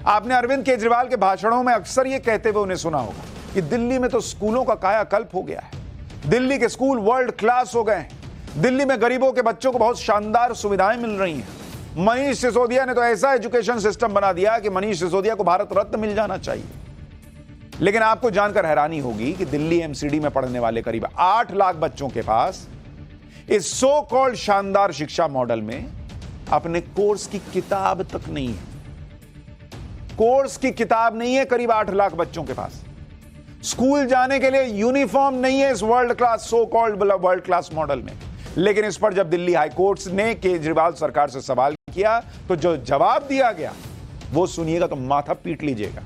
आपने अरविंद केजरीवाल के भाषणों में अक्सर यह कहते हुए उन्हें सुना होगा कि दिल्ली में तो स्कूलों का कायाकल्प हो गया है, दिल्ली के स्कूल वर्ल्ड क्लास हो गए हैं, दिल्ली में गरीबों के बच्चों को बहुत शानदार सुविधाएं मिल रही हैं। मनीष सिसोदिया ने तो ऐसा एजुकेशन सिस्टम बना दिया कि मनीष सिसोदिया को भारत रत्न मिल जाना चाहिए। लेकिन आपको जानकर हैरानी होगी कि दिल्ली एमसीडी में पढ़ने वाले करीब 8 लाख बच्चों के पास इस सो कॉल्ड शानदार शिक्षा मॉडल में अपने कोर्स की किताब तक नहीं है। कोर्स की किताब नहीं है करीब 8 लाख बच्चों के पास। स्कूल जाने के लिए यूनिफॉर्म नहीं है इस world class so called world class model में। लेकिन इस पर जब दिल्ली हाई कोर्ट ने केजरीवाल सरकार से सवाल किया तो जो जवाब दिया गया वो सुनिएगा तो माथा पीट लीजिएगा।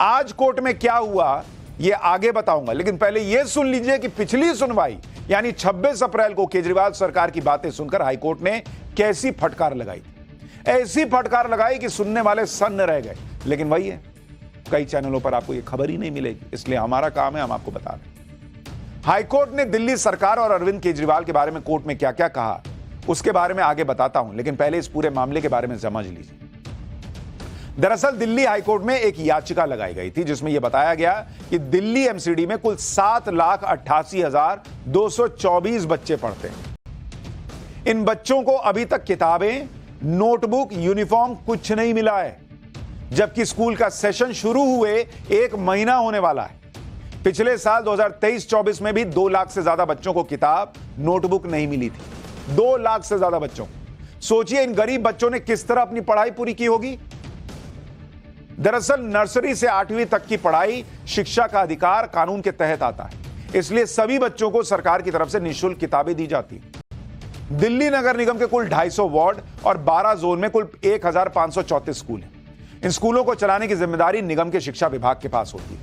आज कोर्ट में क्या हुआ ये आगे बताऊंगा, लेकिन पहले यह सुन लीजिए कि पिछली सुनवाई यानी 26 अप्रैल को केजरीवाल सरकार की बातें सुनकर हाईकोर्ट ने कैसी फटकार लगाई। ऐसी फटकार लगाई कि सुनने वाले सन्न रह गए। लेकिन वही है, कई चैनलों पर आपको यह खबर ही नहीं मिलेगी, इसलिए हमारा काम है हम आपको बता दें। हाईकोर्ट ने दिल्ली सरकार और अरविंद केजरीवाल के बारे में कोर्ट में क्या क्या कहा उसके बारे में आगे बताता हूं, लेकिन पहले इस पूरे मामले के बारे में समझ लीजिए। दरअसल दिल्ली हाईकोर्ट में एक याचिका लगाई गई थी जिसमें यह बताया गया कि दिल्ली एमसीडी में कुल 7,88,224 बच्चे पढ़ते हैं। इन बच्चों को अभी तक किताबें, नोटबुक, यूनिफॉर्म कुछ नहीं मिला है, जबकि स्कूल का सेशन शुरू हुए 1 महीना होने वाला है। पिछले साल 2023-24 में भी 2 लाख से ज्यादा बच्चों को किताब, नोटबुक नहीं मिली थी। 2 लाख से ज्यादा बच्चों। सोचिए इन गरीब बच्चों ने किस तरह अपनी पढ़ाई पूरी की होगी। दरअसल नर्सरी से 8वीं तक की पढ़ाई शिक्षा का अधिकार कानून के तहत आता है, इसलिए सभी बच्चों को सरकार की तरफ से निःशुल्क किताबें दी जाती हैं। दिल्ली नगर निगम के कुल 250 वार्ड और 12 जोन में कुल 1,534 स्कूल हैं। इन स्कूलों को चलाने की जिम्मेदारी निगम के शिक्षा विभाग के पास होती है।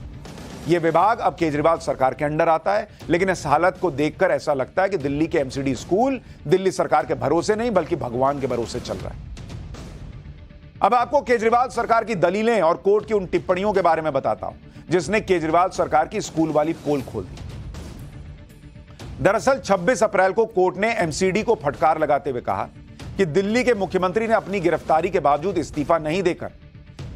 यह विभाग अब केजरीवाल सरकार के अंडर आता है, लेकिन इस हालत को देखकर ऐसा लगता है कि दिल्ली के एमसीडी स्कूल दिल्ली सरकार के भरोसे नहीं बल्कि भगवान के भरोसे चल रहा है। अब आपको केजरीवाल सरकार की दलीलें और कोर्ट की उन टिप्पणियों के बारे में बताता हूं जिसने केजरीवाल सरकार की स्कूल वाली पोल खोल दी। दरअसल 26 अप्रैल को कोर्ट ने एमसीडी को फटकार लगाते हुए कहा कि दिल्ली के मुख्यमंत्री ने अपनी गिरफ्तारी के बावजूद इस्तीफा नहीं देकर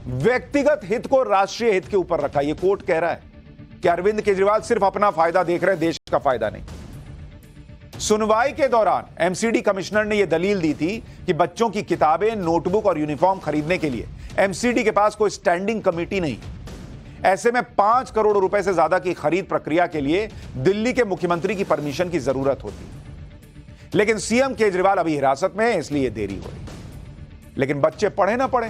व्यक्तिगत हित को राष्ट्रीय हित के ऊपर रखा। यह कोर्ट कह रहा है कि अरविंद केजरीवाल सिर्फ अपना फायदा देख रहे हैं, देश का फायदा नहीं। सुनवाई के दौरान एमसीडी कमिश्नर ने यह दलील दी थी कि बच्चों की किताबें, नोटबुक और यूनिफॉर्म खरीदने के लिए एमसीडी के पास कोई स्टैंडिंग कमेटी नहीं। ऐसे में 5 करोड़ रुपए से ज्यादा की खरीद प्रक्रिया के लिए दिल्ली के मुख्यमंत्री की परमिशन की जरूरत होती। लेकिन सीएम केजरीवाल अभी हिरासत में है, इसलिए देरी हो रही। लेकिन बच्चे पढ़े ना पढ़े,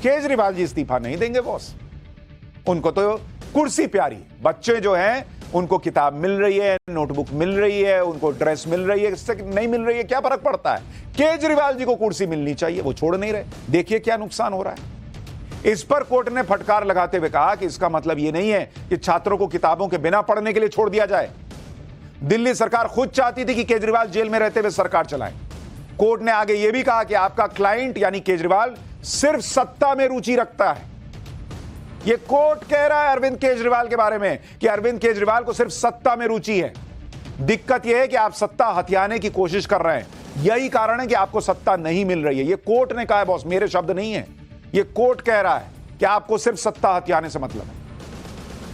केजरीवाल जी इस्तीफा नहीं देंगे बॉस। उनको तो कुर्सी प्यारी। बच्चे जो हैं उनको किताब मिल रही है, नोटबुक मिल रही है, उनको ड्रेस मिल रही है, इससे नहीं मिल रही है क्या फर्क पड़ता है। केजरीवाल जी को कुर्सी मिलनी चाहिए, वो छोड़ नहीं रहे। देखिए क्या नुकसान हो रहा है। इस पर कोर्ट ने फटकार लगाते हुए कहा कि इसका मतलब यह नहीं है कि छात्रों को किताबों के बिना पढ़ने के लिए छोड़ दिया जाए। दिल्ली सरकार खुद चाहती थी कि केजरीवाल जेल में रहते हुए सरकार चलाएं। कोर्ट ने आगे यह भी कहा कि आपका क्लाइंट यानी केजरीवाल सिर्फ सत्ता में रुचि रखता है। यह कोर्ट कह रहा है अरविंद केजरीवाल के बारे में कि अरविंद केजरीवाल को सिर्फ सत्ता में रुचि है। दिक्कत यह है कि आप सत्ता हथियाने की कोशिश कर रहे हैं, यही कारण है कि आपको सत्ता नहीं मिल रही है। यह कोर्ट ने कहा है बॉस, मेरे शब्द नहीं है। यह कोर्ट कह रहा है कि आपको सिर्फ सत्ता हथियाने से मतलब है।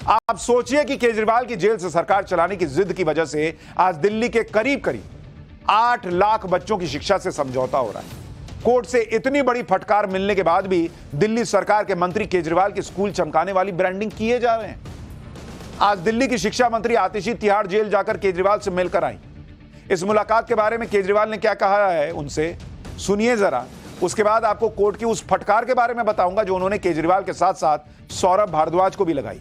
आप सोचिए कि केजरीवाल की जेल से सरकार चलाने की जिद की वजह से आज दिल्ली के करीब करीब 8 लाख बच्चों की शिक्षा से समझौता हो रहा है। कोर्ट से इतनी बड़ी फटकार मिलने के बाद भी दिल्ली सरकार के मंत्री केजरीवाल की स्कूल चमकाने वाली ब्रांडिंग किए जा रहे हैं। आज दिल्ली की शिक्षा मंत्री आतिशी तिहाड़ जेल जाकर केजरीवाल से मिलकर आई। इस मुलाकात के बारे में केजरीवाल ने क्या कहा है उनसे सुनिए जरा। उसके बाद आपको कोर्ट की उस फटकार के बारे में बताऊंगा जो उन्होंने केजरीवाल के साथ साथ सौरभ भारद्वाज को भी लगाई।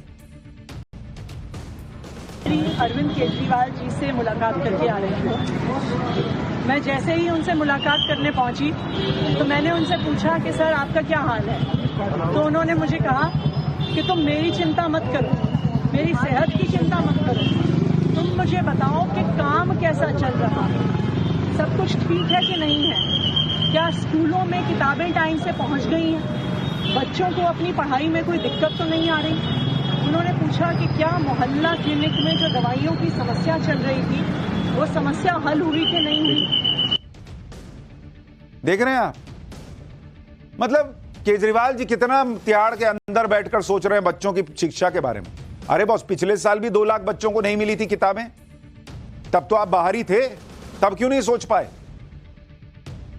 अरविंद केजरीवाल जी से मुलाकात करके आ रही हूँ। मैं जैसे ही उनसे मुलाकात करने पहुंची तो मैंने उनसे पूछा कि सर आपका क्या हाल है। तो उन्होंने मुझे कहा कि तुम मेरी चिंता मत करो, मेरी सेहत की चिंता मत करो, तुम मुझे बताओ कि काम कैसा चल रहा है, सब कुछ ठीक है कि नहीं है, क्या स्कूलों में किताबें टाइम से पहुंच गई हैं, बच्चों को अपनी पढ़ाई में कोई दिक्कत तो नहीं आ रही। उन्होंने पूछा कि क्या मोहल्ला क्लिनिक में जो दवाइयों की समस्या चल रही थी वो समस्या हल हुई कि नहीं हुई। देख रहे हैं आप, मतलब केजरीवाल जी कितना तिहाड़ के अंदर बैठकर सोच रहे हैं बच्चों की शिक्षा के बारे में। अरे बॉस, पिछले साल भी 2 लाख बच्चों को नहीं मिली थी किताबें, तब तो आप बाहर ही थे, तब क्यों नहीं सोच पाए?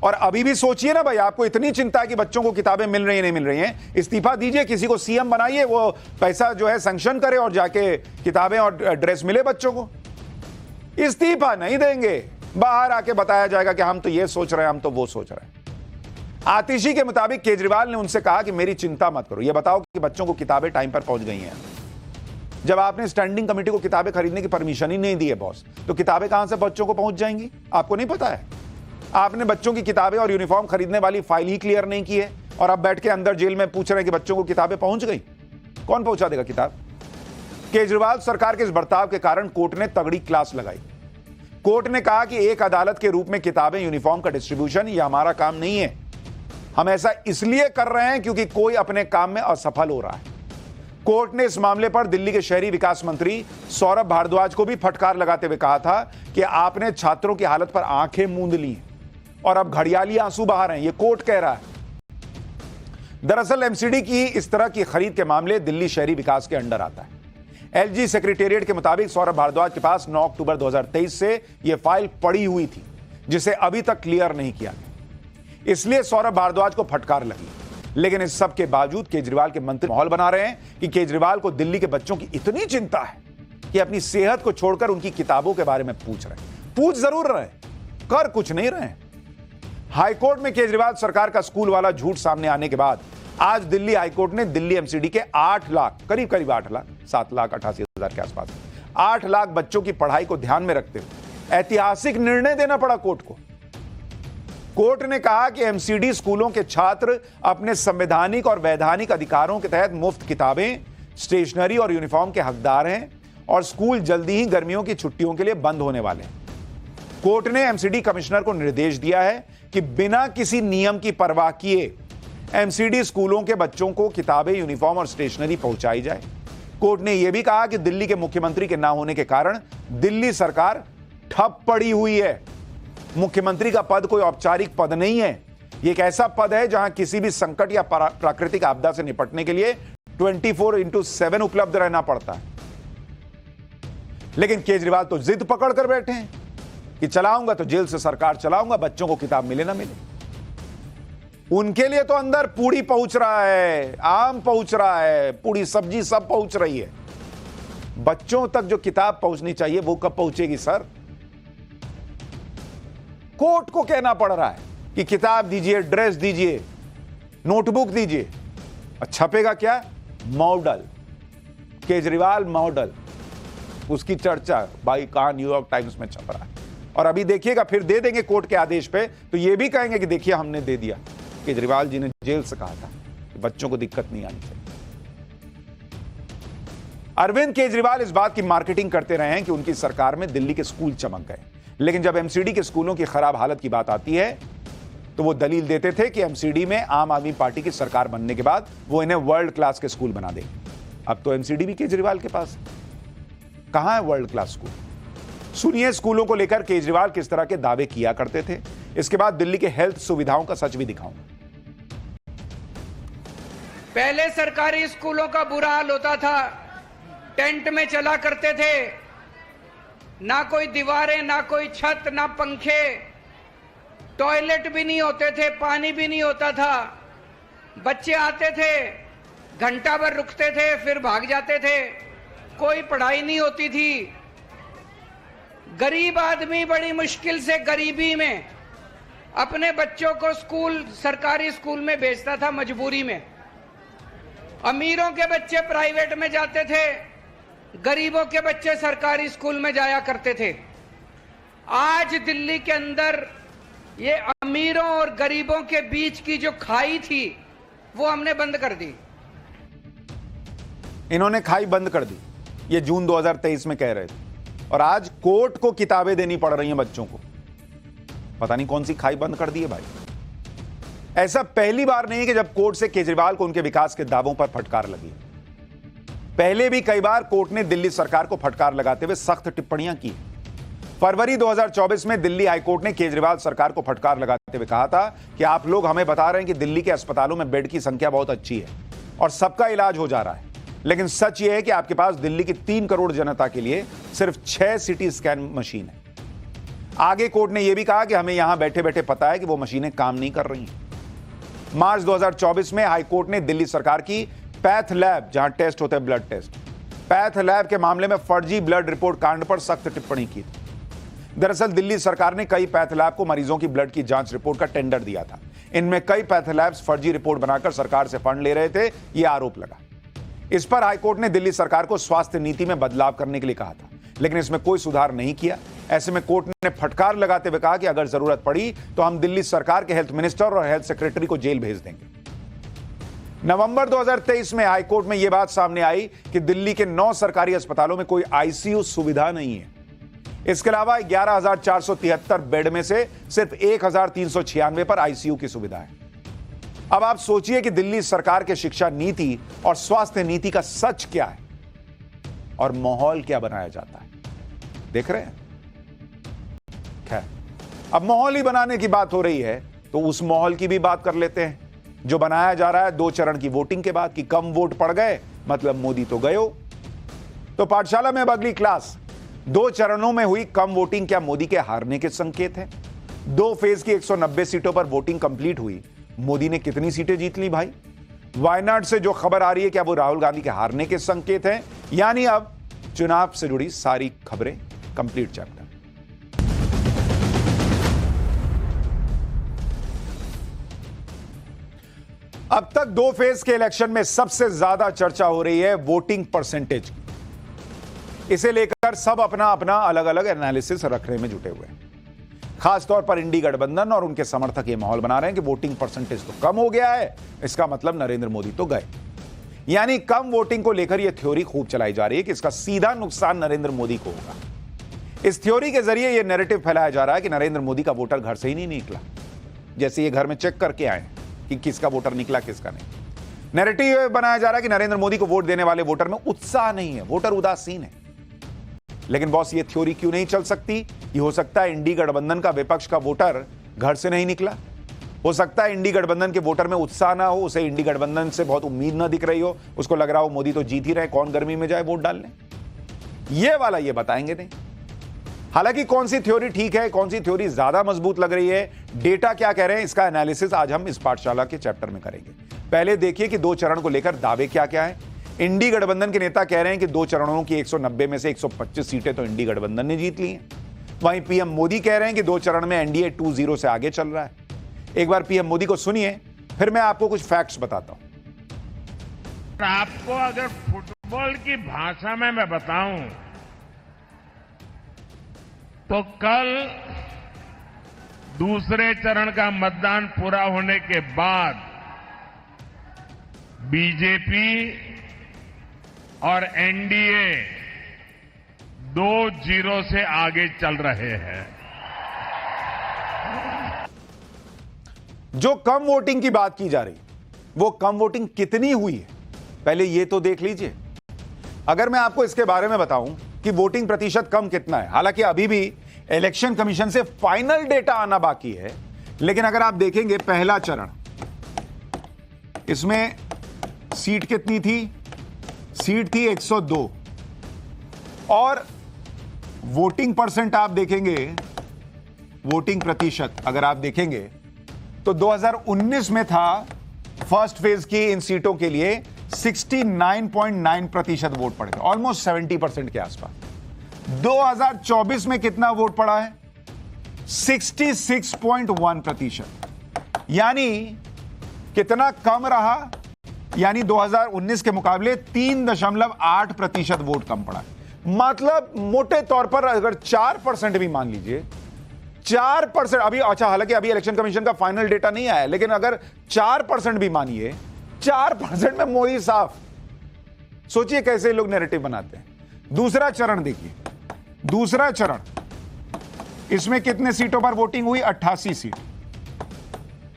और अभी भी सोचिए ना भाई, आपको इतनी चिंता है कि बच्चों को किताबें मिल रही हैं नहीं मिल रही हैं, इस्तीफा दीजिए, किसी को सीएम बनाइए, वो पैसा जो है सैंक्शन करे और जाके किताबें और ड्रेस मिले बच्चों को। इस्तीफा नहीं देंगे, बाहर आके बताया जाएगा कि हम तो ये सोच रहे हैं, हम तो वो सोच रहे हैं। आतिशी के मुताबिक केजरीवाल ने उनसे कहा कि मेरी चिंता मत करो, ये बताओ कि बच्चों को किताबें टाइम पर पहुंच गई हैं। जब आपने स्टैंडिंग कमेटी को किताबें खरीदने की परमिशन ही नहीं दी है बॉस, तो किताबें कहां से बच्चों को पहुंच जाएंगी? आपको नहीं पता है? आपने बच्चों की किताबें और यूनिफॉर्म खरीदने वाली फाइल ही क्लियर नहीं की है, और अब बैठ के अंदर जेल में पूछ रहे हैं कि बच्चों को किताबें पहुंच गई। कौन पहुंचा देगा किताब? केजरीवाल सरकार के इस बर्ताव के कारण कोर्ट ने तगड़ी क्लास लगाई। कोर्ट ने कहा कि एक अदालत के रूप में किताबें, यूनिफॉर्म का डिस्ट्रीब्यूशन यह हमारा काम नहीं है। हम ऐसा इसलिए कर रहे हैं क्योंकि कोई अपने काम में असफल हो रहा है। कोर्ट ने इस मामले पर दिल्ली के शहरी विकास मंत्री सौरभ भारद्वाज को भी फटकार लगाते हुए कहा था कि आपने छात्रों की हालत पर आंखें मूंद ली और अब घड़ियाली आंसू बहा रहे हैं, यह कोर्ट कह रहा है। दरअसल एमसीडी की इस तरह की खरीद के मामले दिल्ली शहरी विकास के अंडर आता है। एलजी सेक्रेटेरिएट के मुताबिक सौरभ भारद्वाज के पास 9 अक्टूबर 2023 से यह फाइल पड़ी हुई थी, जिसे अभी तक क्लियर नहीं किया गया, इसलिए सौरभ भारद्वाज को फटकार लगी। लेकिन इस सब के बावजूद केजरीवाल के मंत्री माहौल बना रहे हैं कि केजरीवाल को दिल्ली के बच्चों की इतनी चिंता है कि अपनी सेहत को छोड़कर उनकी किताबों के बारे में पूछ रहे हैं। पूछ जरूर रहे हैं, कर कुछ नहीं रहे हैं। हाईकोर्ट में केजरीवाल सरकार का स्कूल वाला झूठ सामने आने के बाद आज दिल्ली हाईकोर्ट ने दिल्ली एमसीडी के 8 लाख, करीब 8 लाख, 7,88,000 के आसपास 8 लाख बच्चों की पढ़ाई को ध्यान में रखते हुए ऐतिहासिक निर्णय देना पड़ा कोर्ट को। कोर्ट ने कहा कि एमसीडी स्कूलों के छात्र अपने संवैधानिक और वैधानिक अधिकारों के तहत मुफ्त किताबें, स्टेशनरी और यूनिफॉर्म के हकदार हैं और स्कूल जल्दी ही गर्मियों की छुट्टियों के लिए बंद होने वाले हैं। कोर्ट ने एमसीडी कमिश्नर को निर्देश दिया है कि बिना किसी नियम की परवाह किए एमसीडी स्कूलों के बच्चों को किताबें, यूनिफॉर्म और स्टेशनरी पहुंचाई जाए। कोर्ट ने यह भी कहा कि दिल्ली के मुख्यमंत्री के ना होने के कारण दिल्ली सरकार ठप पड़ी हुई है। मुख्यमंत्री का पद कोई औपचारिक पद नहीं है, यह एक ऐसा पद है जहां किसी भी संकट या प्राकृतिक आपदा से निपटने के लिए 24/7 उपलब्ध रहना पड़ता है। लेकिन केजरीवाल तो जिद पकड़ कर बैठे हैं कि चलाऊंगा तो जेल से सरकार चलाऊंगा, बच्चों को किताब मिले ना मिले। उनके लिए तो अंदर पूड़ी पहुंच रहा है, आम पहुंच रहा है, पूड़ी सब्जी सब पहुंच रही है। बच्चों तक जो किताब पहुंचनी चाहिए वो कब पहुंचेगी सर? कोर्ट को कहना पड़ रहा है कि किताब दीजिए, ड्रेस दीजिए, नोटबुक दीजिए। छपेगा क्या? मॉडल, केजरीवाल मॉडल, उसकी चर्चा भाई कहां न्यूयॉर्क टाइम्स में छप रहा है। और अभी देखिएगा, फिर दे देंगे कोर्ट के आदेश पे तो ये भी कहेंगे कि देखिए हमने दे दिया। केजरीवाल जी ने जेल से कहा था कि बच्चों को दिक्कत नहीं आनी चाहिए। अरविंद केजरीवाल इस बात की मार्केटिंग करते रहे हैं कि उनकी सरकार में दिल्ली के स्कूल चमक गए, लेकिन जब एमसीडी के स्कूलों की खराब हालत की बात आती है तो वो दलील देते थे कि एमसीडी में आम आदमी पार्टी की सरकार बनने के बाद वो इन्हें वर्ल्ड क्लास के स्कूल बना देंगे। अब तो एमसीडी भी केजरीवाल के पास, कहां है वर्ल्ड क्लास स्कूल? सुनिए स्कूलों को लेकर केजरीवाल किस तरह के दावे किया करते थे। इसके बाद दिल्ली के हेल्थ सुविधाओं का सच भी दिखाऊंगा। पहले सरकारी स्कूलों का बुरा हाल होता था, टेंट में चला करते थे, ना कोई दीवारें, ना कोई छत, ना पंखे, टॉयलेट भी नहीं होते थे, पानी भी नहीं होता था। बच्चे आते थे, घंटा भर रुकते थे, फिर भाग जाते थे, कोई पढ़ाई नहीं होती थी। गरीब आदमी बड़ी मुश्किल से गरीबी में अपने बच्चों को स्कूल, सरकारी स्कूल में भेजता था मजबूरी में। अमीरों के बच्चे प्राइवेट में जाते थे, गरीबों के बच्चे सरकारी स्कूल में जाया करते थे। आज दिल्ली के अंदर ये अमीरों और गरीबों के बीच की जो खाई थी वो हमने बंद कर दी। इन्होंने खाई बंद कर दी, ये जून 2023 में कह रहे थे, और आज कोर्ट को किताबें देनी पड़ रही हैं बच्चों को। पता नहीं कौन सी खाई बंद कर दी है भाई। ऐसा पहली बार नहीं है कि जब कोर्ट से केजरीवाल को उनके विकास के दावों पर फटकार लगी। पहले भी कई बार कोर्ट ने दिल्ली सरकार को फटकार लगाते हुए सख्त टिप्पणियां की। फरवरी 2024 में दिल्ली हाईकोर्ट ने केजरीवाल सरकार को फटकार लगाते हुए कहा था कि आप लोग हमें बता रहे हैं कि दिल्ली के अस्पतालों में बेड की संख्या बहुत अच्छी है और सबका इलाज हो जा रहा है, लेकिन सच यह है कि आपके पास दिल्ली की 3 करोड़ जनता के लिए सिर्फ 6 सीटी स्कैन मशीन है। आगे कोर्ट ने यह भी कहा कि हमें यहां बैठे बैठे पता है कि वो मशीनें काम नहीं कर रही हैं। मार्च 2024 में हाईकोर्ट ने दिल्ली सरकार की पैथ लैब, जहां टेस्ट होते हैं ब्लड टेस्ट, पैथ लैब के मामले में फर्जी ब्लड रिपोर्ट कांड पर सख्त टिप्पणी की थी। दरअसल दिल्ली सरकार ने कई पैथ लैब को मरीजों की ब्लड की जांच रिपोर्ट का टेंडर दिया था। इनमें कई पैथ लैब्स फर्जी रिपोर्ट बनाकर सरकार से फंड ले रहे थे, यह आरोप लगा। इस पर हाईकोर्ट ने दिल्ली सरकार को स्वास्थ्य नीति में बदलाव करने के लिए कहा था, लेकिन इसमें कोई सुधार नहीं किया। ऐसे में कोर्ट ने फटकार लगाते हुए कहा कि अगर जरूरत पड़ी तो हम दिल्ली सरकार के हेल्थ मिनिस्टर और हेल्थ सेक्रेटरी को जेल भेज देंगे। नवंबर 2023 में हाईकोर्ट में यह बात सामने आई कि दिल्ली के 9 सरकारी अस्पतालों में कोई आईसीयू सुविधा नहीं है। इसके अलावा 11,473 बेड में से सिर्फ 1,396 पर आईसीयू की सुविधा है। अब आप सोचिए कि दिल्ली सरकार के शिक्षा नीति और स्वास्थ्य नीति का सच क्या है और माहौल क्या बनाया जाता है। देख रहे हैं? खैर, अब माहौल ही बनाने की बात हो रही है तो उस माहौल की भी बात कर लेते हैं जो बनाया जा रहा है 2 चरण की वोटिंग के बाद कि कम वोट पड़ गए मतलब मोदी तो गए हो। तो पाठशाला में अब अगली क्लास, 2 चरणों में हुई कम वोटिंग क्या मोदी के हारने के संकेत है? 2 फेज की 190 सीटों पर वोटिंग कंप्लीट हुई, मोदी ने कितनी सीटें जीत ली भाई? वायनाड से जो खबर आ रही है क्या वो राहुल गांधी के हारने के संकेत हैं? यानी अब चुनाव से जुड़ी सारी खबरें कंप्लीट चैप्टर। अब तक 2 फेज के इलेक्शन में सबसे ज्यादा चर्चा हो रही है वोटिंग परसेंटेज की। इसे लेकर सब अपना अपना अलग अलग एनालिसिस रखने में जुटे हुए हैं। खासतौर पर इंडी गठबंधन और उनके समर्थक ये माहौल बना रहे हैं कि वोटिंग परसेंटेज तो कम हो गया है, इसका मतलब नरेंद्र मोदी तो गए। यानी कम वोटिंग को लेकर यह थ्योरी खूब चलाई जा रही है कि इसका सीधा नुकसान नरेंद्र मोदी को होगा। इस थ्योरी के जरिए यह नैरेटिव फैलाया जा रहा है कि नरेंद्र मोदी का वोटर घर से ही नहीं निकला, जैसे ये घर में चेक करके आए कि किसका वोटर निकला किसका नहीं। नैरेटिव बनाया जा रहा है कि नरेंद्र मोदी को वोट देने वाले वोटर में उत्साह नहीं है, वोटर उदासीन है। लेकिन बॉस, ये थ्योरी क्यों नहीं चल सकती? ये हो सकता है इंडी गठबंधन का विपक्ष का वोटर घर से नहीं निकला, हो सकता है इंडी गठबंधन के वोटर में उत्साह ना हो, उसे इंडी गठबंधन से बहुत उम्मीद ना दिख रही हो, उसको लग रहा हो मोदी तो जीत ही रहे, कौन गर्मी में जाए वोट डालने। ये वाला ये बताएंगे नहीं। हालांकि कौन सी थ्योरी ठीक है, कौन सी थ्योरी ज्यादा मजबूत लग रही है, डेटा क्या कह रहे हैं, इसका एनालिसिस आज हम इस पाठशाला के चैप्टर में करेंगे। पहले देखिए कि 2 चरण को लेकर दावे क्या क्या है। इंडी गठबंधन के नेता कह रहे हैं कि 2 चरणों की 190 में से 125 सीटें तो इंडी गठबंधन ने जीत ली हैं। वहीं पीएम मोदी कह रहे हैं कि 2 चरण में एनडीए 2-0 से आगे चल रहा है। एक बार पीएम मोदी को सुनिए, फिर मैं आपको कुछ फैक्ट्स बताता हूं। आपको अगर फुटबॉल की भाषा में मैं बताऊं तो कल दूसरे चरण का मतदान पूरा होने के बाद बीजेपी और एनडीए 2-0 से आगे चल रहे हैं। जो कम वोटिंग की बात की जा रही, वो कम वोटिंग कितनी हुई है, पहले ये तो देख लीजिए। अगर मैं आपको इसके बारे में बताऊं कि वोटिंग प्रतिशत कम कितना है, हालांकि अभी भी इलेक्शन कमीशन से फाइनल डेटा आना बाकी है, लेकिन अगर आप देखेंगे पहला चरण, इसमें सीट कितनी थी? सीट थी 102 और वोटिंग परसेंट आप देखेंगे, वोटिंग प्रतिशत अगर आप देखेंगे तो 2019 में था फर्स्ट फेज की इन सीटों के लिए 69.9% वोट पड़े थे, ऑलमोस्ट 70% के आसपास। 2024 में कितना वोट पड़ा है? 66.1%। यानी कितना कम रहा? यानी 2019 के मुकाबले 3.8% वोट कम पड़ा। मतलब मोटे तौर पर अगर 4% भी मान लीजिए, 4% अभी, अच्छा हालांकि अभी इलेक्शन कमीशन का फाइनल डेटा नहीं आया, लेकिन अगर 4% भी मानिए, 4% में मोदी साफ। सोचिए कैसे लोग नैरेटिव बनाते हैं। दूसरा चरण देखिए, दूसरा चरण, इसमें कितने सीटों पर वोटिंग हुई? 88 सीट,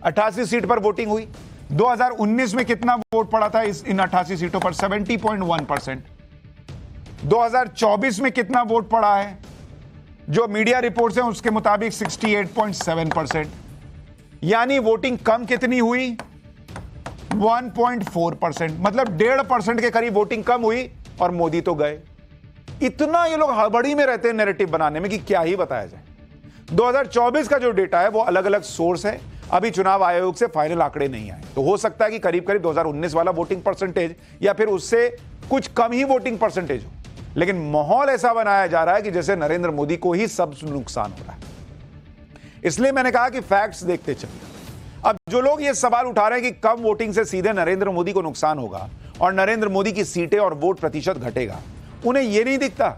88 सीट पर वोटिंग हुई। 2019 में कितना वोट पड़ा था इन 88 सीटों पर? 70.1%। 2024 में कितना वोट पड़ा है? जो मीडिया रिपोर्ट्स हैं उसके मुताबिक 68.7%। यानी वोटिंग कम कितनी हुई? 1.4%, मतलब 1.5% के करीब वोटिंग कम हुई और मोदी तो गए। इतना ये लोग हड़बड़ी में रहते हैं नैरेटिव बनाने में कि क्या ही बताया जाए। 2024 का जो डेटा है वो अलग अलग सोर्स है, अभी चुनाव आयोग से फाइनल आंकड़े नहीं आए, तो हो सकता है कि करीब करीब 2019 वाला वोटिंग परसेंटेज या फिर उससे कुछ कम ही वोटिंग परसेंटेज हो, लेकिन माहौल ऐसा बनाया जा रहा है कि जैसे नरेंद्र मोदी को ही सब नुकसान हो रहा है। इसलिए मैंने कहा कि फैक्ट्स देखते चलिए। अब जो लोग ये सवाल उठा रहे हैं कि कम वोटिंग से सीधे नरेंद्र मोदी को नुकसान होगा और नरेंद्र मोदी की सीटें और वोट प्रतिशत घटेगा, उन्हें यह नहीं दिखता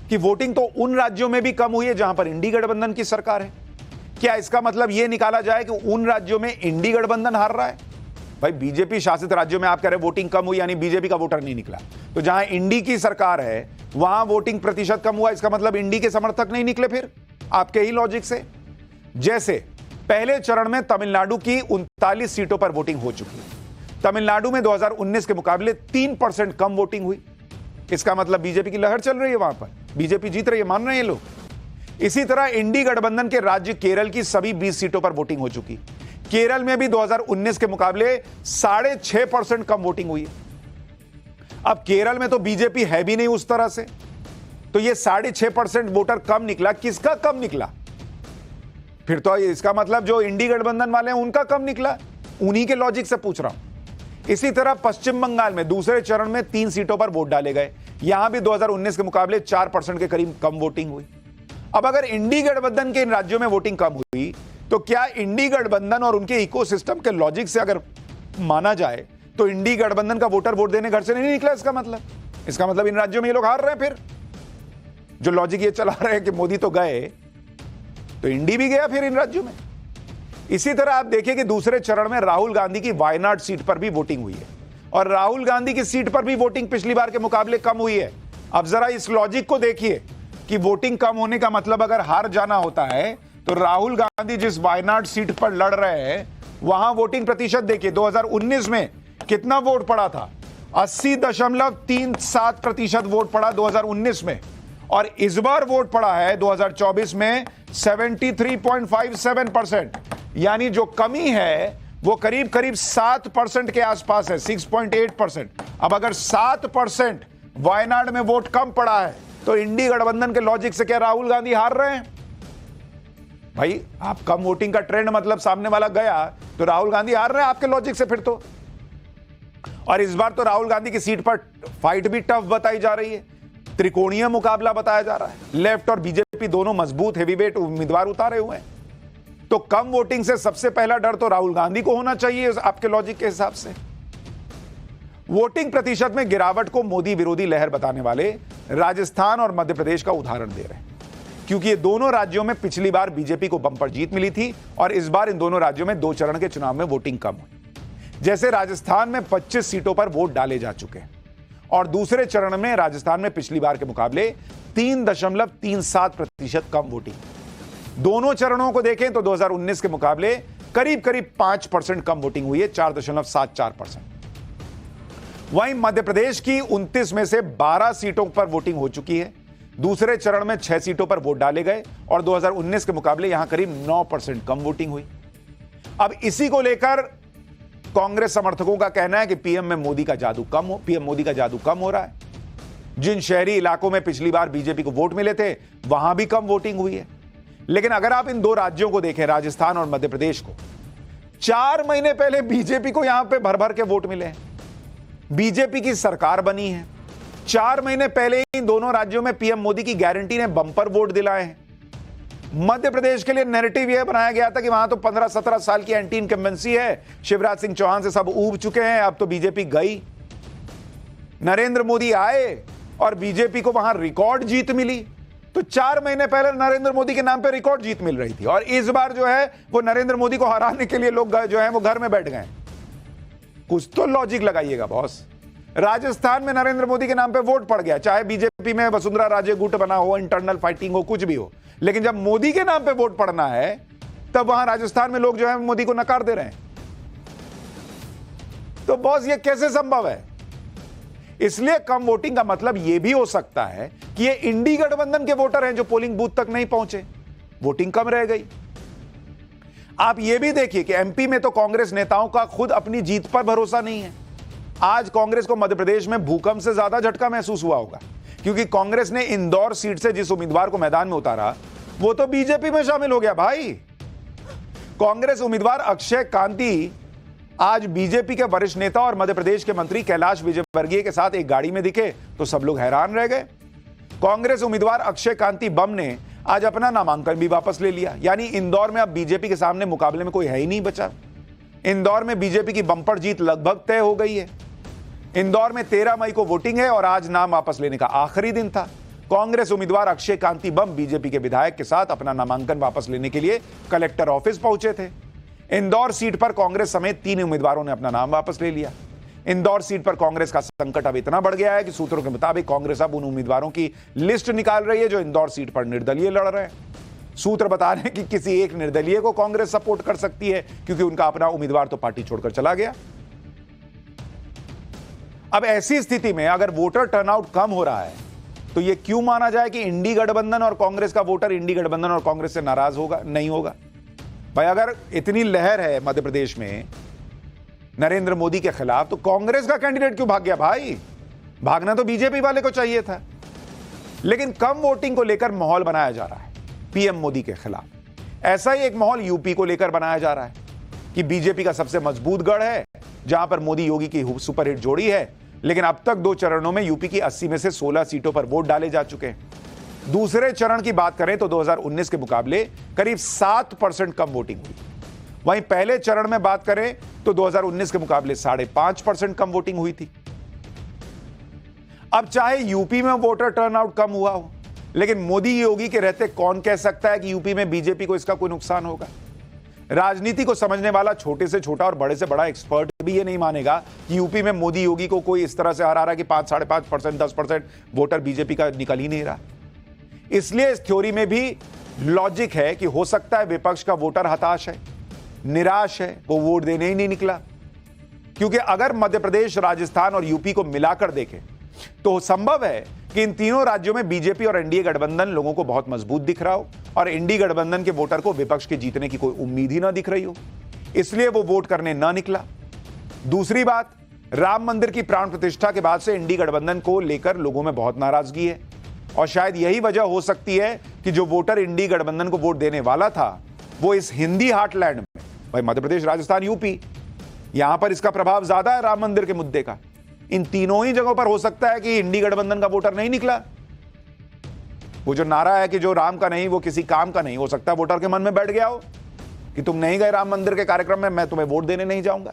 कि वोटिंग तो उन राज्यों में भी कम हुई है जहां पर इंडी गठबंधन की सरकार है। क्या इसका मतलब यह निकाला जाए कि उन राज्यों में इंडी गठबंधन हार रहा है? भाई बीजेपी शासित राज्यों में आप कह रहे वोटिंग कम हुई यानी बीजेपी का वोटर नहीं निकला, तो जहां इंडी की सरकार है वहां वोटिंग प्रतिशत कम हुआ, इसका मतलब इंडी के समर्थक नहीं निकले फिर आपके ही लॉजिक से। जैसे पहले चरण में तमिलनाडु की 39 सीटों पर वोटिंग हो चुकी है। तमिलनाडु में 2019 के मुकाबले 3% कम वोटिंग हुई, इसका मतलब बीजेपी की लहर चल रही है, वहां पर बीजेपी जीत रही है, मान रहे हैं लोग। इसी तरह इंडी गठबंधन के राज्य केरल की सभी 20 सीटों पर वोटिंग हो चुकी। केरल में भी 2019 के मुकाबले 6.5% कम वोटिंग हुई है। अब केरल में तो बीजेपी है भी नहीं उस तरह से, तो ये 6.5% वोटर कम निकला। किसका कम निकला? फिर तो इसका मतलब जो इंडी गठबंधन वाले हैं उनका कम निकला, उन्हीं के लॉजिक से पूछ रहा हूं। इसी तरह पश्चिम बंगाल में दूसरे चरण में 3 सीटों पर वोट डाले गए, यहां भी 2019 के मुकाबले 4% के करीब कम वोटिंग हुई। अब अगर इंडी गठबंधन के इन राज्यों में वोटिंग कम हुई तो क्या इंडी गठबंधन और उनके इकोसिस्टम के लॉजिक से अगर माना जाए तो इंडी गठबंधन का वोटर वोट देने घर से नहीं निकला? इसका मतलब इन राज्यों में ये लोग हार रहे हैं। फिर जो लॉजिक ये चला रहे हैं कि मोदी तो गए तो इंडी भी गया फिर इन राज्यों में। इसी तरह आप देखिए कि दूसरे चरण में राहुल गांधी की वायनाड सीट पर भी वोटिंग हुई है और राहुल गांधी की सीट पर भी वोटिंग पिछली बार के मुकाबले कम हुई है। अब जरा इस लॉजिक को देखिए कि वोटिंग कम होने का मतलब अगर हार जाना होता है तो राहुल गांधी जिस वायनाड सीट पर लड़ रहे हैं वहां वोटिंग प्रतिशत देखिए 2019 में कितना वोट पड़ा था? 80.37% वोट पड़ा 2019 में, और इस बार वोट पड़ा है 2024 में 73.57%, यानी जो कमी है वो करीब करीब 7% के आसपास है, 6.8%। अब अगर 7% वायनाड में वोट कम पड़ा है तो इंडी गठबंधन के लॉजिक से क्या राहुल गांधी हार रहे हैं? भाई आप कम वोटिंग का ट्रेंड मतलब सामने वाला गया तो राहुल गांधी हार रहे हैं आपके लॉजिक से फिर तो। और इस बार तो राहुल गांधी की सीट पर फाइट भी टफ बताई जा रही है, त्रिकोणीय मुकाबला बताया जा रहा है, लेफ्ट और बीजेपी दोनों मजबूत हेवीवेट उम्मीदवार उतारे हुए हैं। तो कम वोटिंग से सबसे पहला डर तो राहुल गांधी को होना चाहिए आपके लॉजिक के हिसाब से। वोटिंग प्रतिशत में गिरावट को मोदी विरोधी लहर बताने वाले राजस्थान और मध्य प्रदेश का उदाहरण दे रहे हैं, क्योंकि ये दोनों राज्यों में पिछली बार बीजेपी को बंपर जीत मिली थी और इस बार इन दोनों राज्यों में 2 चरण के चुनाव में वोटिंग कम हुई। जैसे राजस्थान में 25 सीटों पर वोट डाले जा चुके हैं और दूसरे चरण में राजस्थान में पिछली बार के मुकाबले 3.37% कम वोटिंग। दोनों चरणों को देखें तो 2019 के मुकाबले करीब करीब 5% कम वोटिंग हुई है, 4.74%। वहीं मध्य प्रदेश की 29 में से 12 सीटों पर वोटिंग हो चुकी है, दूसरे चरण में 6 सीटों पर वोट डाले गए और 2019 के मुकाबले यहां करीब 9% कम वोटिंग हुई। अब इसी को लेकर कांग्रेस समर्थकों का कहना है कि पीएम मोदी का जादू कम हो रहा है। जिन शहरी इलाकों में पिछली बार बीजेपी को वोट मिले थे वहां भी कम वोटिंग हुई है। लेकिन अगर आप इन 2 राज्यों को देखें, राजस्थान और मध्य प्रदेश को, 4 महीने पहले बीजेपी को यहां पे भर भर के वोट मिले हैं, बीजेपी की सरकार बनी है। 4 महीने पहले ही दोनों राज्यों में पीएम मोदी की गारंटी ने बंपर वोट दिलाए हैं। मध्य प्रदेश के लिए नैरेटिव यह बनाया गया था कि वहां तो 15-17 साल की एंटी इनकम्बेंसी है, शिवराज सिंह चौहान से सब ऊब चुके हैं, अब तो बीजेपी गई। नरेंद्र मोदी आए और बीजेपी को वहां रिकॉर्ड जीत मिली। तो 4 महीने पहले नरेंद्र मोदी के नाम पे रिकॉर्ड जीत मिल रही थी और इस बार जो है वो नरेंद्र मोदी को हराने के लिए लोग जो है वो घर में बैठ गए। कुछ तो लॉजिक लगाइएगा बॉस। राजस्थान में नरेंद्र मोदी के नाम पे वोट पड़ गया, चाहे बीजेपी में वसुंधरा राजे गुट बना हो, इंटरनल फाइटिंग हो, कुछ भी हो, लेकिन जब मोदी के नाम पे वोट पड़ना है तब वहां राजस्थान में लोग जो है मोदी को नकार दे रहे हैं। तो बॉस ये कैसे संभव है? इसलिए कम वोटिंग का मतलब यह भी हो सकता है कि ये इंडी गठबंधन के वोटर हैं जो पोलिंग बूथ तक नहीं पहुंचे, वोटिंग कम रह गई। आप यह भी देखिए कि एमपी में तो कांग्रेस नेताओं का खुद अपनी जीत पर भरोसा नहीं है। आज कांग्रेस को मध्य प्रदेश में भूकंप से ज्यादा झटका महसूस हुआ होगा, क्योंकि कांग्रेस ने इंदौर सीट से जिस उम्मीदवार को मैदान में उतारा वो तो बीजेपी में शामिल हो गया भाई। कांग्रेस उम्मीदवार अक्षय कांति आज बीजेपी के वरिष्ठ नेता और मध्य प्रदेश के मंत्री कैलाश विजयवर्गीय के साथ एक गाड़ी में दिखे तो सब लोग हैरान रह गए। कांग्रेस उम्मीदवार अक्षय कांति बम ने आज अपना नामांकन भी वापस ले लिया, यानी इंदौर में अब बीजेपी के सामने मुकाबले में कोई है ही नहीं बचा। इंदौर में बीजेपी की बंपर जीत लगभग तय हो गई है। इंदौर में 13 मई को वोटिंग है और आज नाम वापस लेने का आखिरी दिन था। कांग्रेस उम्मीदवार अक्षय कांति बम बीजेपी के विधायक के साथ अपना नामांकन वापस लेने के लिए कलेक्टर ऑफिस पहुंचे थे। इंदौर सीट पर कांग्रेस समेत 3 उम्मीदवारों ने अपना नाम वापस ले लिया। इंदौर सीट पर कांग्रेस का संकट अब इतना बढ़ गया है कि सूत्रों के मुताबिक कांग्रेस अब उन उम्मीदवारों की लिस्ट निकाल रही है जो इंदौर सीट पर निर्दलीय लड़ रहे हैं। सूत्र बता रहे हैं कि किसी एक निर्दलीय को कांग्रेस सपोर्ट कर सकती है, क्योंकि उनका अपना उम्मीदवार तो पार्टी छोड़कर चला गया। अब ऐसी स्थिति में अगर वोटर टर्नआउट कम हो रहा है तो यह क्यों माना जाए कि इंडी गठबंधन और कांग्रेस का वोटर इंडी गठबंधन और कांग्रेस से नाराज होगा? नहीं होगा भाई। अगर इतनी लहर है मध्य प्रदेश में नरेंद्र मोदी के खिलाफ तो कांग्रेस का कैंडिडेट क्यों भाग गया भाई? भागना तो बीजेपी वाले को चाहिए था। लेकिन कम वोटिंग को लेकर माहौल बनाया जा रहा है पीएम मोदी के खिलाफ। ऐसा ही एक माहौल यूपी को लेकर बनाया जा रहा है कि बीजेपी का सबसे मजबूत गढ़ है, जहां पर मोदी योगी की सुपरहिट जोड़ी है। लेकिन अब तक 2 चरणों में यूपी की 80 में से 16 सीटों पर वोट डाले जा चुके हैं। दूसरे चरण की बात करें तो 2019 के मुकाबले करीब 7% कम वोटिंग हुई। वहीं पहले चरण में बात करें तो 2019 के मुकाबले 5.5% कम वोटिंग हुई थी। अब चाहे यूपी में वोटर टर्नआउट कम हुआ हो, लेकिन मोदी योगी के रहते कौन कह सकता है कि यूपी में बीजेपी को इसका कोई नुकसान होगा? राजनीति को समझने वाला छोटे से छोटा और बड़े से बड़ा एक्सपर्ट भी ये नहीं मानेगा कि यूपी में मोदी योगी को कोई इस तरह से हरा रहा है कि 5-5.5%, 10% वोटर बीजेपी का निकल ही नहीं रहा। इसलिए इस थ्योरी में भी लॉजिक है कि हो सकता है विपक्ष का वोटर हताश है, निराश है, वो वोट देने ही नहीं निकला। क्योंकि अगर मध्य प्रदेश, राजस्थान और यूपी को मिलाकर देखें तो संभव है कि इन तीनों राज्यों में बीजेपी और एनडीए गठबंधन लोगों को बहुत मजबूत दिख रहा हो और एनडीए गठबंधन के वोटर को विपक्ष के जीतने की कोई उम्मीद ही ना दिख रही हो, इसलिए वो वोट करने ना निकला। दूसरी बात, राम मंदिर की प्राण प्रतिष्ठा के बाद से एनडीए गठबंधन को लेकर लोगों में बहुत नाराजगी है और शायद यही वजह हो सकती है कि जो वोटर एनडीए गठबंधन को वोट देने वाला था वो इस हिंदी हार्टलैंड में, भाई मध्य प्रदेश, राजस्थान, यूपी, यहां पर इसका प्रभाव ज्यादा है राम मंदिर के मुद्दे का। इन तीनों ही जगहों पर हो सकता है कि इंडी गठबंधन का वोटर नहीं निकला। वो जो नारा है कि जो राम का नहीं वो किसी काम का नहीं, हो सकता है वोटर के मन में बैठ गया हो कि तुम नहीं गए राम मंदिर के कार्यक्रम में, मैं तुम्हें वोट देने नहीं जाऊंगा।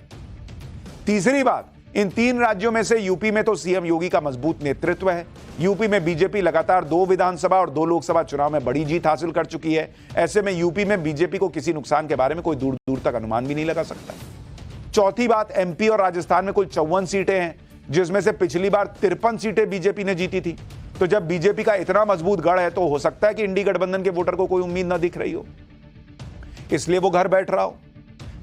तीसरी बात, इन 3 राज्यों में से यूपी में तो सीएम योगी का मजबूत नेतृत्व है। यूपी में बीजेपी लगातार 2 विधानसभा और 2 लोकसभा चुनाव में बड़ी जीत हासिल कर चुकी है। ऐसे में यूपी में बीजेपी को किसी नुकसान के बारे में कोई दूर दूर तक अनुमान भी नहीं लगा सकता। चौथी बात, एमपी और राजस्थान में कुल 54 सीटें हैं, जिसमें से पिछली बार 53 सीटें बीजेपी ने जीती थी। तो जब बीजेपी का इतना मजबूत गढ़ है तो हो सकता है कि इंडी गठबंधन के वोटर को कोई उम्मीद ना दिख रही हो, इसलिए वो घर बैठ रहा हो।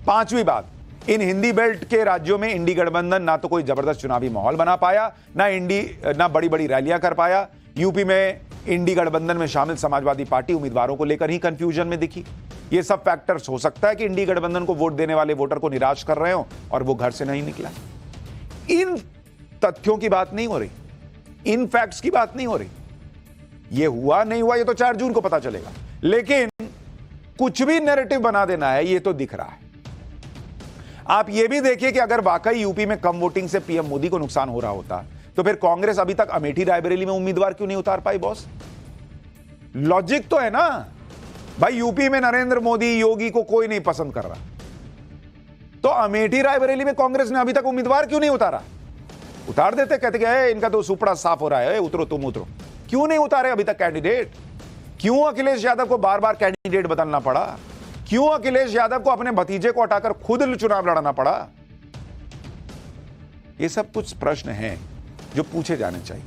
पांचवी बात, इन हिंदी बेल्ट के राज्यों में इंडी गठबंधन ना तो कोई जबरदस्त चुनावी माहौल बना पाया, ना बड़ी बड़ी रैलियां कर पाया। यूपी में इंडी गठबंधन में शामिल समाजवादी पार्टी उम्मीदवारों को लेकर ही कंफ्यूजन में दिखी। ये सब फैक्टर्स हो सकता है कि इंडी गठबंधन को वोट देने वाले वोटर को निराश कर रहे हो और वो घर से नहीं निकला। इन तथ्यों की बात नहीं हो रही, इन फैक्ट्स की बात नहीं हो रही। ये हुआ नहीं हुआ ये तो 4 जून को पता चलेगा, लेकिन कुछ भी नैरेटिव बना देना है ये तो दिख रहा है। आप ये भी देखिए कि अगर वाकई यूपी में कम वोटिंग से पीएम मोदी को नुकसान हो रहा होता तो फिर कांग्रेस अभी तक अमेठी रायबरेली में उम्मीदवार क्यों नहीं उतार पाई? बॉस, लॉजिक तो है ना भाई। यूपी में नरेंद्र मोदी, योगी को कोई नहीं पसंद कर रहा, तो अमेठी रायबरेली में कांग्रेस ने अभी तक उम्मीदवार क्यों नहीं उतारा? उतार देते, कहते गए इनका तो सुपड़ा साफ हो रहा है, उतरो तुम उतरो। क्यों नहीं उतारे अभी तक कैंडिडेट? क्यों अखिलेश यादव को बार बार कैंडिडेट बदलना पड़ा? क्यों अखिलेश यादव को अपने भतीजे को हटाकर खुद चुनाव लड़ाना पड़ा? ये सब कुछ प्रश्न हैं जो पूछे जाने चाहिए।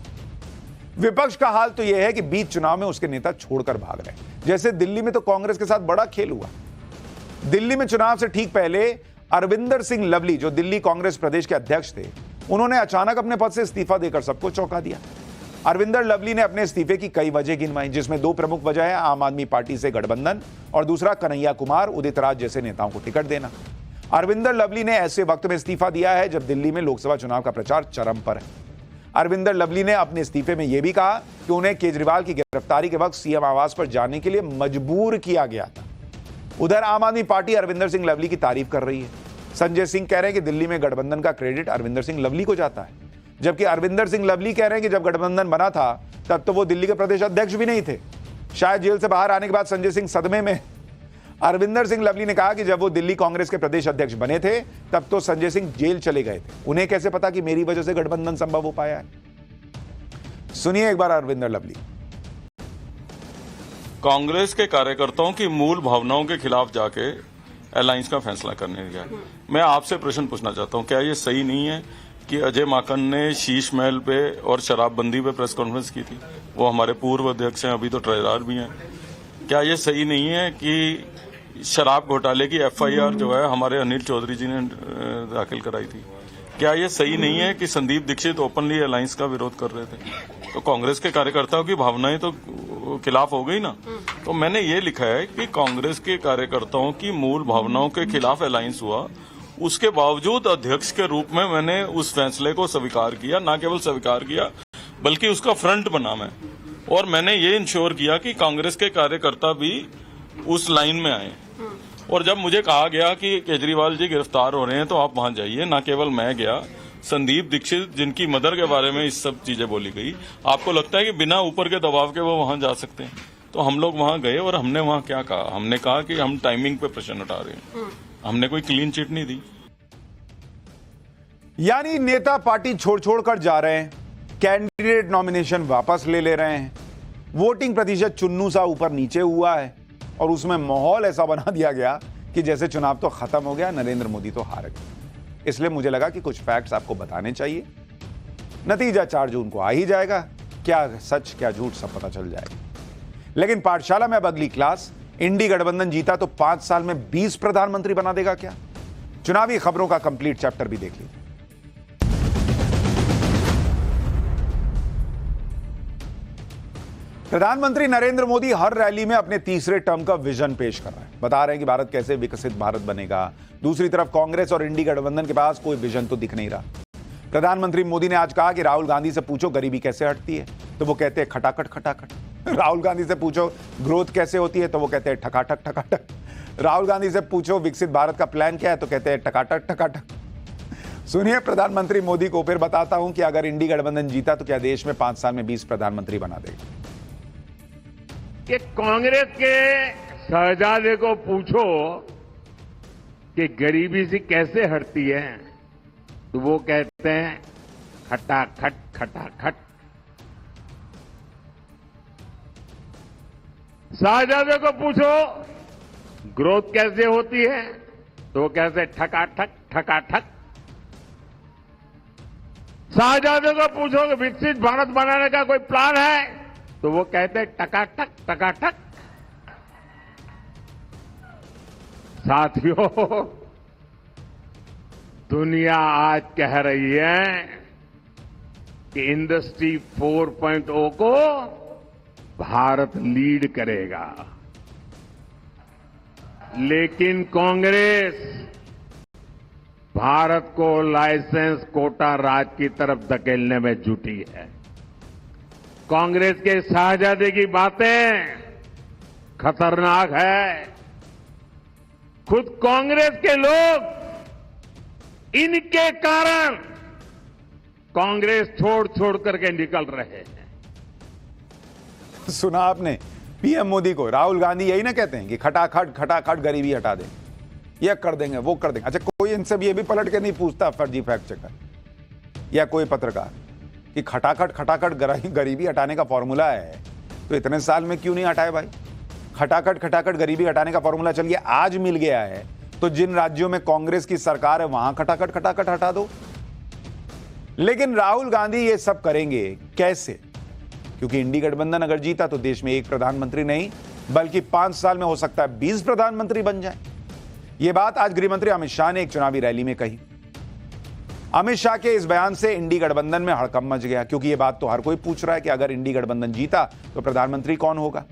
विपक्ष का हाल तो यह है कि बीच चुनाव में उसके नेता छोड़कर भाग रहे हैं। जैसे दिल्ली में तो कांग्रेस के साथ बड़ा खेल हुआ। दिल्ली में चुनाव से ठीक पहले अरविंदर सिंह लवली, जो दिल्ली कांग्रेस प्रदेश के अध्यक्ष थे, उन्होंने अचानक अपने पद से इस्तीफा देकर सबको चौंका दिया। अरविंदर लवली ने अपने इस्तीफे की कई वजह गिनवाई, जिसमें दो प्रमुख वजह है आम आदमी पार्टी से गठबंधन और दूसरा कन्हैया कुमार, उदित राज जैसे नेताओं को टिकट देना। अरविंदर लवली ने ऐसे वक्त में इस्तीफा दिया है जब दिल्ली में लोकसभा चुनाव का प्रचार चरम पर है। अरविंदर लवली ने अपने इस्तीफे में यह भी कहा कि उन्हें केजरीवाल की गिरफ्तारी के वक्त सीएम आवास पर जाने के लिए मजबूर किया गया था। उधर आम आदमी पार्टी अरविंदर सिंह लवली की तारीफ कर रही है। संजय सिंह कह रहे हैं कि दिल्ली में गठबंधन का क्रेडिट अरविंदर सिंह लवली को जाता है, जबकि अरविंदर सिंह लवली कह रहे हैं कि जब गठबंधन बना था तब तो वो दिल्ली के प्रदेश अध्यक्ष भी नहीं थे। शायद जेल से बाहर आने के बाद संजय सिंह सदमे में। अरविंदर सिंह लवली ने कहा कि जब वो दिल्ली कांग्रेस के प्रदेश अध्यक्ष बने थे तब तो संजय सिंह जेल चले गए थे, उन्हें कैसे पता कि मेरी वजह से गठबंधन संभव हो पाया है। सुनिए एक बार अरविंदर लवली। कांग्रेस के कार्यकर्ताओं की मूल भावनाओं के खिलाफ जाके अलायंस का फैसला करने गया। मैं आपसे प्रश्न पूछना चाहता हूं, क्या ये सही नहीं है कि अजय माकन ने शीश महल पे और शराबबंदी पे प्रेस कॉन्फ्रेंस की थी? वो हमारे पूर्व अध्यक्ष हैं, अभी तो ट्रेजरर भी हैं। क्या ये सही नहीं है कि शराब घोटाले की एफआईआर जो है हमारे अनिल चौधरी जी ने दाखिल कराई थी? क्या ये सही नहीं है कि संदीप दीक्षित ओपनली अलायंस का विरोध कर रहे थे? तो कांग्रेस के कार्यकर्ताओं की भावनाएं तो खिलाफ हो गई ना। तो मैंने ये लिखा है कि कांग्रेस के कार्यकर्ताओं की मूल भावनाओं के खिलाफ अलायंस हुआ, उसके बावजूद अध्यक्ष के रूप में मैंने उस फैसले को स्वीकार किया, न केवल स्वीकार किया बल्कि उसका फ्रंट बना मैं, और मैंने ये इंश्योर किया कि कांग्रेस के कार्यकर्ता भी उस लाइन में आए। और जब मुझे कहा गया कि केजरीवाल जी गिरफ्तार हो रहे हैं तो आप वहां जाइए, न केवल मैं गया, संदीप दीक्षित जिनकी मदर के बारे में इस सब चीजें बोली गई, आपको लगता है कि बिना ऊपर के दबाव के वो वहां जा सकते हैं? तो हम लोग वहां गए और हमने वहां क्या कहा? हमने कहा कि हम टाइमिंग पे प्रश्न उठा रहे हैं, हमने कोई क्लीन चिट नहीं दी। यानी नेता पार्टी छोड़ छोड़ कर जा रहे हैं, कैंडिडेट नॉमिनेशन वापस ले रहे हैं, वोटिंग प्रतिशत चुन्नू सा ऊपर नीचे हुआ है और उसमें माहौल ऐसा बना दिया गया कि जैसे चुनाव तो खत्म हो गया, नरेंद्र मोदी तो हार गए। इसलिए मुझे लगा कि कुछ फैक्ट्स आपको बताने चाहिए। नतीजा 4 जून को आ ही जाएगा, क्या सच क्या झूठ सब पता चल जाएगा। लेकिन पाठशाला में अब अगली क्लास, इंडी गठबंधन जीता तो 5 साल में 20 प्रधानमंत्री बना देगा क्या? चुनावी खबरों का कंप्लीट चैप्टर भी देख लीजिए। प्रधानमंत्री नरेंद्र मोदी हर रैली में अपने तीसरे टर्म का विजन पेश कर रहे हैं, बता रहे हैं कि भारत कैसे विकसित भारत बनेगा। दूसरी तरफ कांग्रेस और इंडी गठबंधन के पास कोई विजन तो दिख नहीं रहा। प्रधानमंत्री मोदी ने आज कहा कि राहुल गांधी से पूछो गरीबी कैसे हटती है, तो वो कहते हैं खटाखट खटाखट। राहुल गांधी से पूछो ग्रोथ कैसे होती है, तो वो कहते हैं ठकाठक ठकाठक। राहुल गांधी से पूछो विकसित भारत का प्लान क्या है, तो कहते हैं टकाटक टकाटक। सुनिए प्रधानमंत्री मोदी को, फिर बताता हूं कि अगर इंडी गठबंधन जीता तो क्या देश में 5 साल में 20 प्रधानमंत्री बना देगा। कि कांग्रेस के शहजादे को पूछो कि गरीबी से कैसे हटती है, तो वो कहते हैं खटाखट खटाखट। शहजादे को पूछो ग्रोथ कैसे होती है, तो वो कहते हैं ठकाठक ठकाठक। शहजादे को पूछो कि विकसित भारत बनाने का कोई प्लान है, तो वो कहते हैं टकाटक टकाटक। साथियों, दुनिया आज कह रही है कि इंडस्ट्री 4.0 को भारत लीड करेगा, लेकिन कांग्रेस भारत को लाइसेंस कोटा राज की तरफ धकेलने में जुटी है। कांग्रेस के शाहजादे की बातें खतरनाक है। खुद कांग्रेस के लोग इनके कारण कांग्रेस छोड़ छोड़ करके निकल रहे हैं। सुना आपने पीएम मोदी को, राहुल गांधी यही ना कहते हैं कि खटाखट खटाखट गरीबी हटा दें, ये कर देंगे वो कर देंगे। अच्छा, कोई इनसे भी ये भी पलट के नहीं पूछता, फर्जी फैक्ट चेकर या कोई पत्रकार, कि खटाखट खटाखट गरीबी हटाने का फॉर्मूला है तो इतने साल में क्यों नहीं हटाए भाई? खटाखट खटाखट गरीबी हटाने का फॉर्मूला चलिए आज मिल गया है, तो जिन राज्यों में कांग्रेस की सरकार है वहां खटाखट खटाखट हटा दो। लेकिन राहुल गांधी ये सब करेंगे कैसे? क्योंकि इंडी गठबंधन अगर जीता तो देश में एक प्रधानमंत्री नहीं बल्कि 5 साल में हो सकता है 20 प्रधानमंत्री बन जाए। यह बात आज गृहमंत्री अमित शाह ने एक चुनावी रैली में कही। अमित शाह के इस बयान से इंडी गठबंधन में हड़कंप मच गया, क्योंकि यह बात तो हर कोई पूछ रहा है कि अगर इंडी गठबंधन जीता तो प्रधानमंत्री कौन होगा।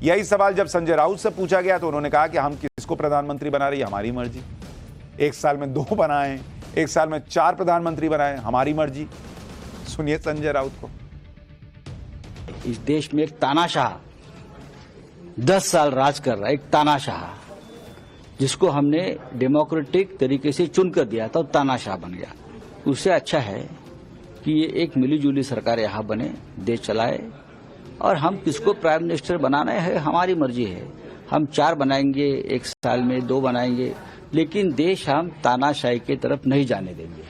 यही सवाल जब संजय राउत से पूछा गया तो उन्होंने कहा कि हम किसको प्रधानमंत्री बना रही है, हमारी मर्जी। एक साल में 2 बनाए, एक साल में 4 प्रधानमंत्री बनाए, हमारी मर्जी। सुनिए संजय राउत को। इस देश में एक तानाशाह 10 साल राज कर रहा है, एक तानाशाह जिसको हमने डेमोक्रेटिक तरीके से चुनकर दिया था, तानाशाह बन गया। उससे अच्छा है कि ये एक मिलीजुली सरकार यहाँ बने, देश चलाए, और हम किसको प्राइम मिनिस्टर बनाना है हमारी मर्जी है। हम 4 बनाएंगे, एक साल में 2 बनाएंगे, लेकिन देश हम तानाशाही की तरफ नहीं जाने देंगे।